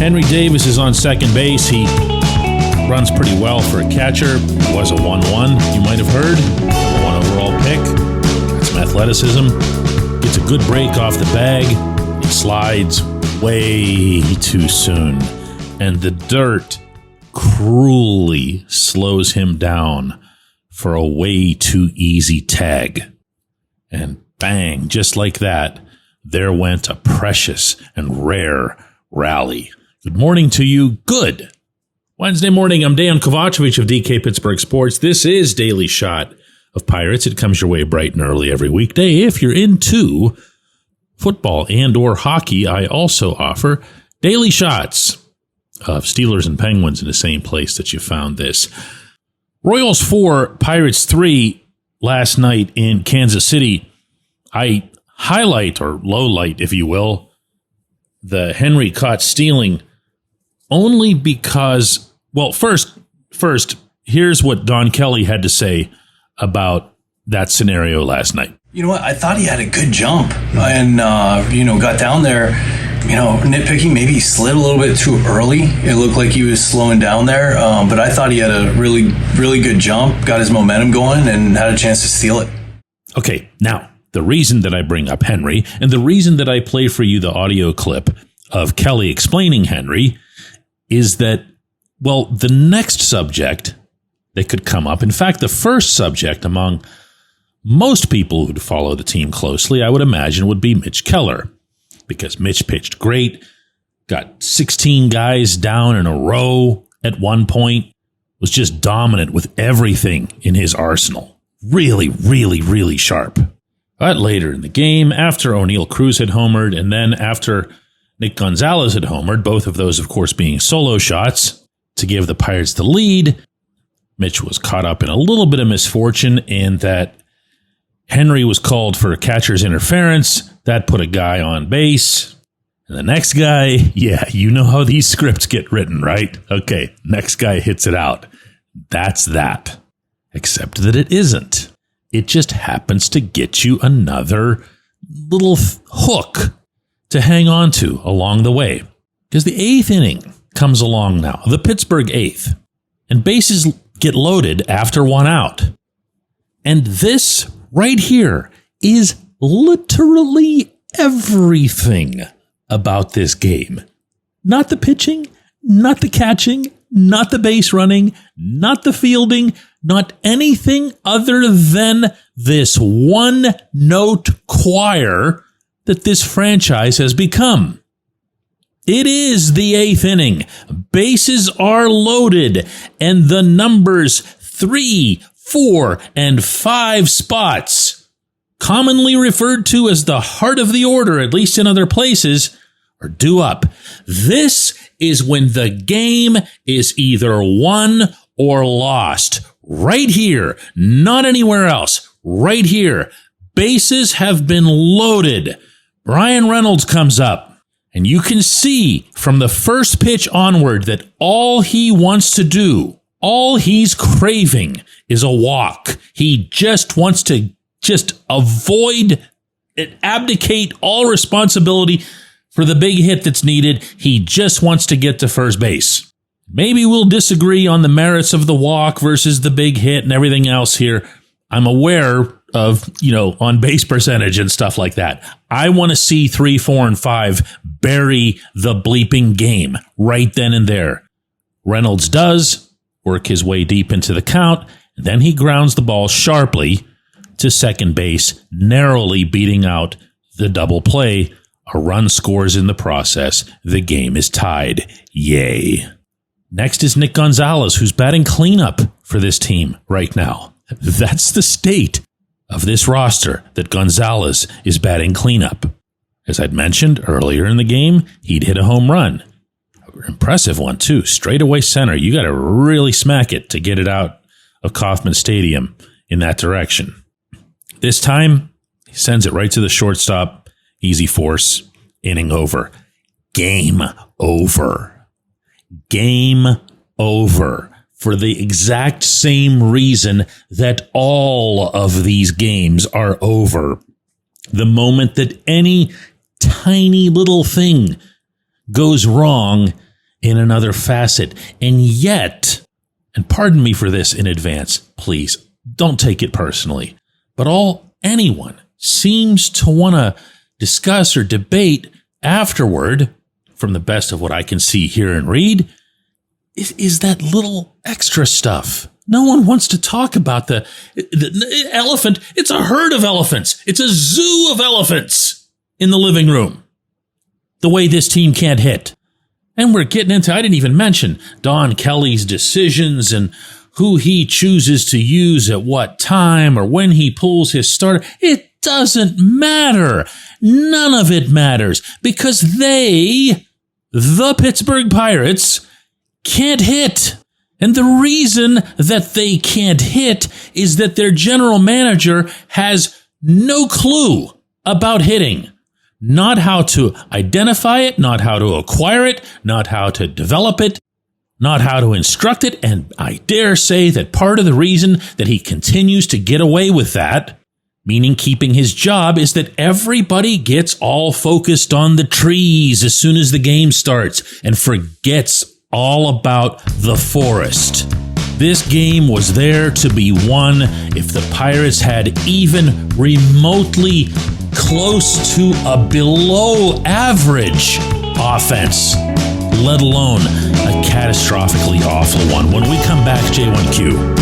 Henry Davis is on second base. He runs pretty well for a catcher. It was a 1-1, you might have heard. A 1 overall pick. Got some athleticism. Gets a good break off the bag. He slides way too soon. And the dirt cruelly slows him down for a way too easy tag. And bang, just like that, there went a precious and rare rally. Good morning to you. Good Wednesday morning. I'm Dejan Kovacevic of DK Pittsburgh Sports. This is Daily Shot of Pirates. It comes your way bright and early every weekday. If you're into football and or hockey, I also offer daily shots of Steelers and Penguins in the same place that you found this. Royals 4, Pirates 3 last night in Kansas City. I highlight or low light, if you will, the Henry caught stealing only because, well, first, here's what Don Kelly had to say about that scenario last night. You know what? I thought he had a good jump and, got down there, nitpicking. Maybe he slid a little bit too early. It looked like he was slowing down there. But I thought he had a really, really good jump, got his momentum going, and had a chance to steal it. Okay, now, the reason that I bring up Henry and the reason that I play for you the audio clip of Kelly explaining Henry is that, well, the next subject that could come up, in fact, the first subject among most people who'd follow the team closely, I would imagine, would be Mitch Keller, because Mitch pitched great, got 16 guys down in a row at one point, was just dominant with everything in his arsenal. Really, really, really sharp. But later in the game, after O'Neal Cruz had homered, and then after Nick Gonzalez had homered, both of those, of course, being solo shots to give the Pirates the lead, Mitch was caught up in a little bit of misfortune in that Henry was called for a catcher's interference. That put a guy on base. And the next guy, yeah, you know how these scripts get written, right? Okay, next guy hits it out. That's that. Except that it isn't. It just happens to get you another little hook to hang on to along the way. Because the 8th inning comes along now, the Pittsburgh 8th, and bases get loaded after 1 out. And this right here is literally everything about this game. Not the pitching, not the catching, not the base running, not the fielding, not anything other than this one-note choir that this franchise has become. It is the 8th inning. Bases are loaded, and the numbers 3, 4, and 5 spots, commonly referred to as the heart of the order, at least in other places, are due up. This is when the game is either won or lost. Right here, not anywhere else. Right here, bases have been loaded. Brian Reynolds comes up, and you can see from the first pitch onward that all he wants to do, all he's craving, is a walk. He just wants to avoid, abdicate all responsibility for the big hit that's needed. He just wants to get to first base. Maybe we'll disagree on the merits of the walk versus the big hit and everything else here. I'm aware of, on base percentage and stuff like that. I want to see 3, 4, and 5 bury the bleeping game right then and there. Reynolds does work his way deep into the count, and then he grounds the ball sharply to second base, narrowly beating out the double play. A run scores in the process. The game is tied. Yay. Next is Nick Gonzalez, who's batting cleanup for this team right now. That's the state of this roster, that Gonzalez is batting cleanup. As I'd mentioned earlier in the game, he'd hit a home run. Impressive one, too. Straightaway center. You got to really smack it to get it out of Kauffman Stadium in that direction. This time, he sends it right to the shortstop. Easy force. Inning over. Game over. Game over. For the exact same reason that all of these games are over. The moment that any tiny little thing goes wrong, in another facet. And yet, and pardon me for this in advance, please, don't take it personally, but anyone seems to want to discuss or debate afterward, from the best of what I can see, hear, and read, is that little extra stuff. No one wants to talk about the elephant. It's a herd of elephants. It's a zoo of elephants in the living room. The way this team can't hit. And we're getting into, I didn't even mention Don Kelly's decisions and who he chooses to use at what time or when he pulls his starter. It doesn't matter. None of it matters because the Pittsburgh Pirates, can't hit. And the reason that they can't hit is that their general manager has no clue about hitting. Not how to identify it, not how to acquire it, not how to develop it, not how to instruct it. And I dare say that part of the reason that he continues to get away with that, meaning keeping his job, is that everybody gets all focused on the trees as soon as the game starts and forgets all about the forest. This game was there to be won if the Pirates had even remotely close to a below average offense, let alone a catastrophically awful one. When we come back, J1Q.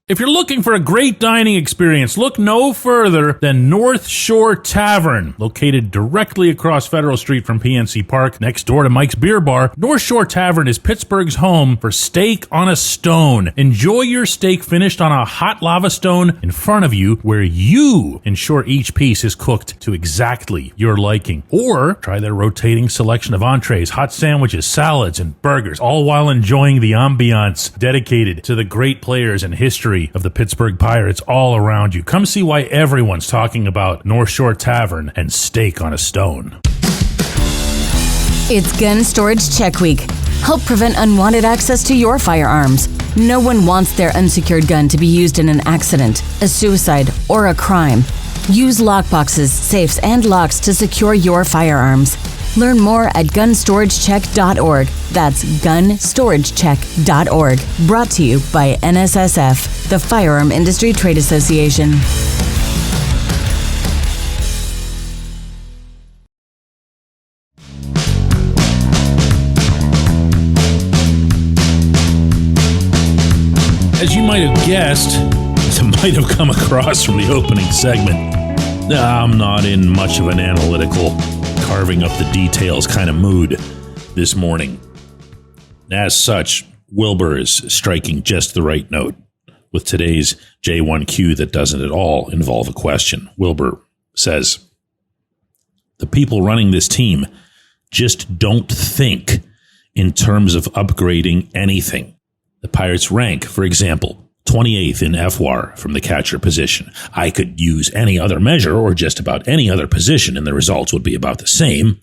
If you're looking for a great dining experience, look no further than North Shore Tavern. Located directly across Federal Street from PNC Park, next door to Mike's Beer Bar, North Shore Tavern is Pittsburgh's home for steak on a stone. Enjoy your steak finished on a hot lava stone in front of you, where you ensure each piece is cooked to exactly your liking. Or try their rotating selection of entrees, hot sandwiches, salads, and burgers, all while enjoying the ambiance dedicated to the great players and history of the Pittsburgh Pirates all around you. Come see why everyone's talking about North Shore Tavern and steak on a stone. It's Gun Storage Check Week. Help prevent unwanted access to your firearms. No one wants their unsecured gun to be used in an accident, a suicide, or a crime. Use lockboxes, safes, and locks to secure your firearms. Learn more at gunstoragechek.org. That's gunstoragechek.org. Brought to you by NSSF, the Firearm Industry Trade Association. As you might have guessed, it might have come across from the opening segment, I'm not in much of an analytical, carving up the details kind of mood this morning. As such, Wilbur is striking just the right note with today's J1Q that doesn't at all involve a question. Wilbur says, the people running this team just don't think in terms of upgrading anything. The Pirates rank, for example, 28th in FWAR from the catcher position. I could use any other measure or just about any other position and the results would be about the same.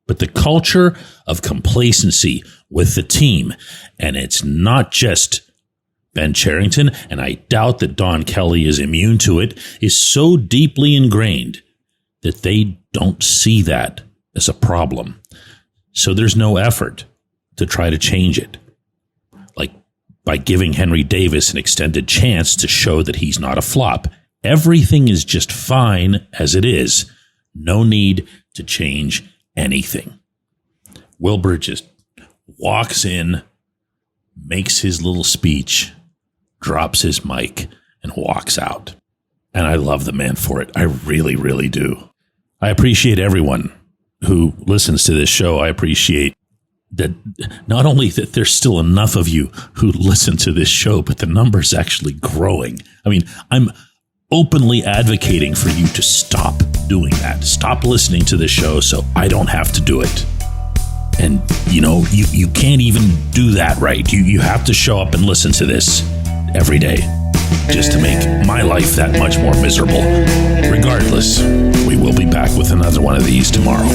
But the culture of complacency with the team, and it's not just Ben Cherington, and I doubt that Don Kelly is immune to it, is so deeply ingrained that they don't see that as a problem. So there's no effort to try to change it. Like by giving Henry Davis an extended chance to show that he's not a flop. Everything is just fine as it is. No need to change anything. Wilbur just walks in, makes his little speech, drops his mic, and walks out. And I love the man for it. I really, really do. I appreciate everyone who listens to this show. I appreciate that not only that there's still enough of you who listen to this show, but the number's actually growing. I mean, I'm openly advocating for you to stop doing that. Stop listening to this show so I don't have to do it. And, you know, you can't even do that right. You have to show up and listen to this every day just to make my life that much more miserable. Regardless, we will be back with another one of these tomorrow.